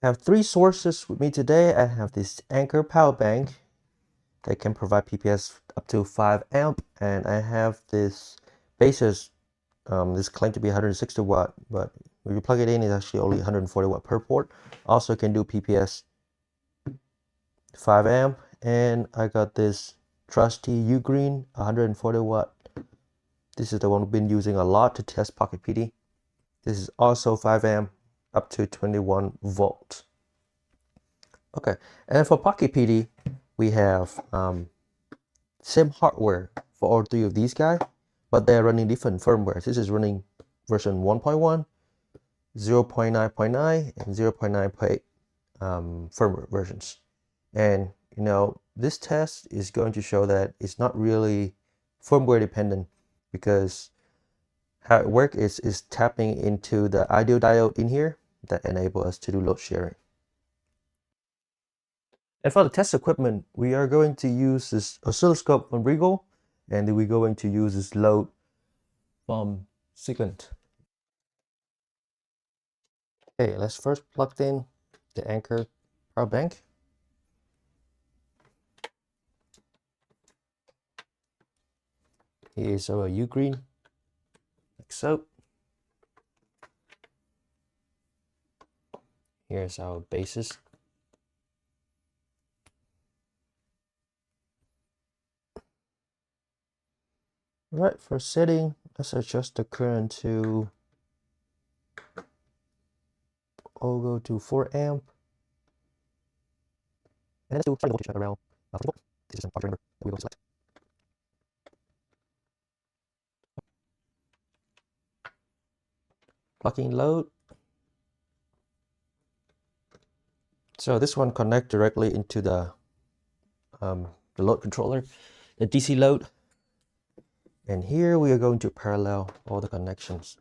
I have three sources with me today. I have this Anchor power bank that can provide PPS up to 5 amp, and I have this basis. This claimed to be 160 watt, but when you plug it in, it's actually only 140 watt per port. Also can do PPS 5 amp, and I got this trusty Ugreen 140 watt. This is the one we've been using a lot to test PocketPD. This is also 5 amp up to 21 volt. Okay, and for PocketPD, we have same hardware for all three of these guys, but they're running different firmware. This is running version 1.1, 0.9.9, and 0.9.8 firmware versions. And you know, this test is going to show that it's not really firmware dependent, because how it works is tapping into the IDO diode in here that enable us to do load sharing. And for the test equipment, we are going to use this oscilloscope from Regal, and then we're going to use this load from Sequent. Okay, let's first plug in the Anchor power bank. Here's our Ugreen, like so. Here's our bases. Right, for setting, let's adjust the current to, I'll go to 4 amp. And let's do starting voltage around 40 volt. This is an arc that we will select. Plugging load. So this one connect directly into the load controller, the DC load. And here we are going to parallel all the connections.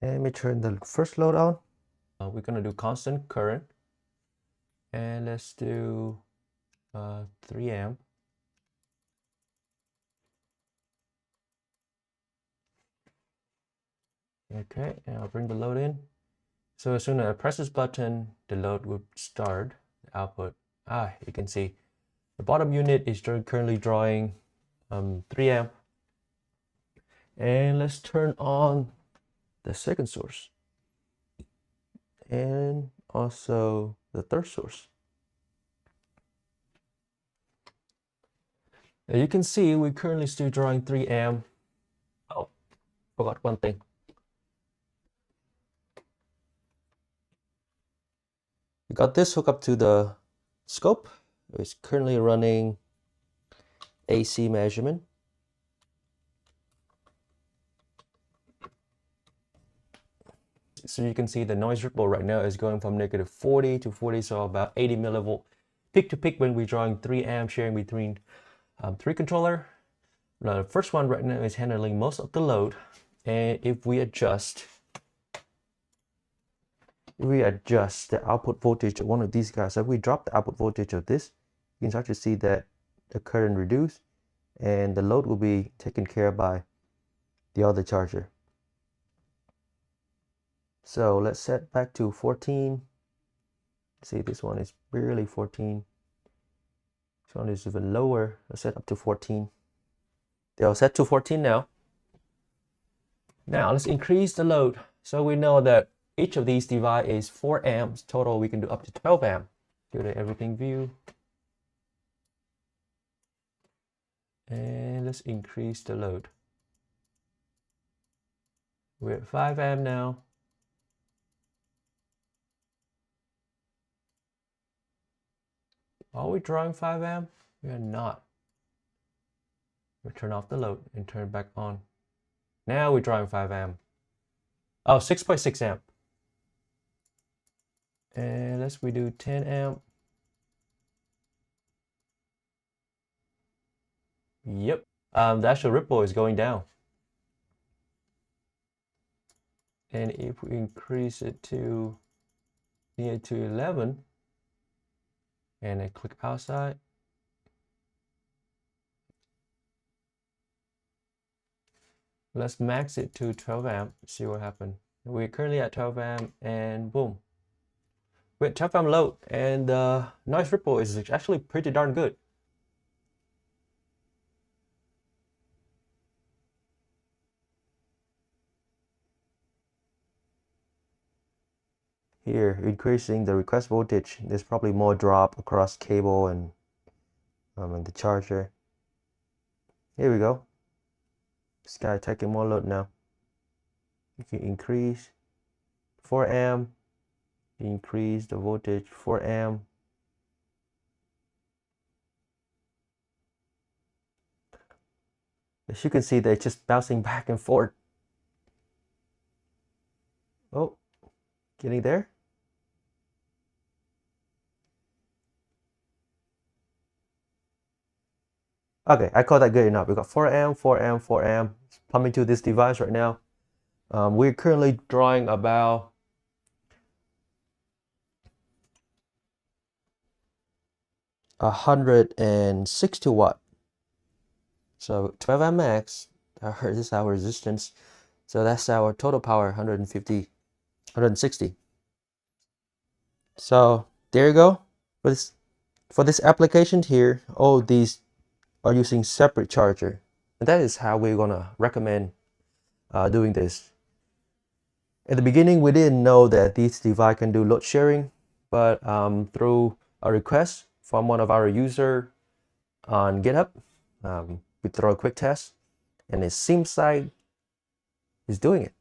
And let me turn the first load on. We're gonna do constant current, and let's do 3 amp. Okay, and I'll bring the load in. So as soon as I press this button, the load will start the output. You can see the bottom unit is currently drawing 3 amp. And let's turn on the second source and also the third source. Now you can see we're currently still drawing 3 amp. Oh, forgot one thing. We got this hooked up to the scope. It's currently running AC measurement. So you can see the noise ripple right now is going from -40 to 40, so about 80 millivolt peak to peak when we're drawing 3 amp sharing between 3 controller. Now the first one right now is handling most of the load, and if we adjust the output voltage of one of these guys, so if we drop the output voltage of this, you can start to see that the current reduce and the load will be taken care of by the other charger. So let's set back to 14. See, this one is barely 14. This one is even lower. Let's set up to 14. They're set to 14 now. Now let's increase the load. So we know that each of these device is 4 amps. Total, we can do up to 12 amp. Go to everything view. And let's increase the load. We're at 5 amp now. Are we drawing 5 amp? We are not. We'll turn off the load and turn it back on. Now we're drawing 5 amp. Oh, 6.6 amp. And let's redo 10 amp. Yep. The actual ripple is going down. And if we increase it to it to 11 and I click outside. Let's max it to 12 amp, see what happens. We're currently at 12 amp and boom. With 12 amp load and the noise ripple is actually pretty darn good. Here, increasing the request voltage, there's probably more drop across cable and the charger. Here we go. This guy taking more load now. You can increase 4 amp, increase the voltage 4 amp. As you can see, they're just bouncing back and forth. Oh, getting there. Okay, I call that good enough. We got 4 amp, 4 amp, 4 amp. It's pumping to this device right now. We're currently drawing about 160 watt. So 12 amp max. This is our resistance. So that's our total power, 150, 160. So there you go. For this application here, all these are using separate charger. And that is how we're gonna recommend doing this. At the beginning, we didn't know that this device can do load sharing, but through a request from one of our user on GitHub, we throw a quick test, and it seems like it's doing it.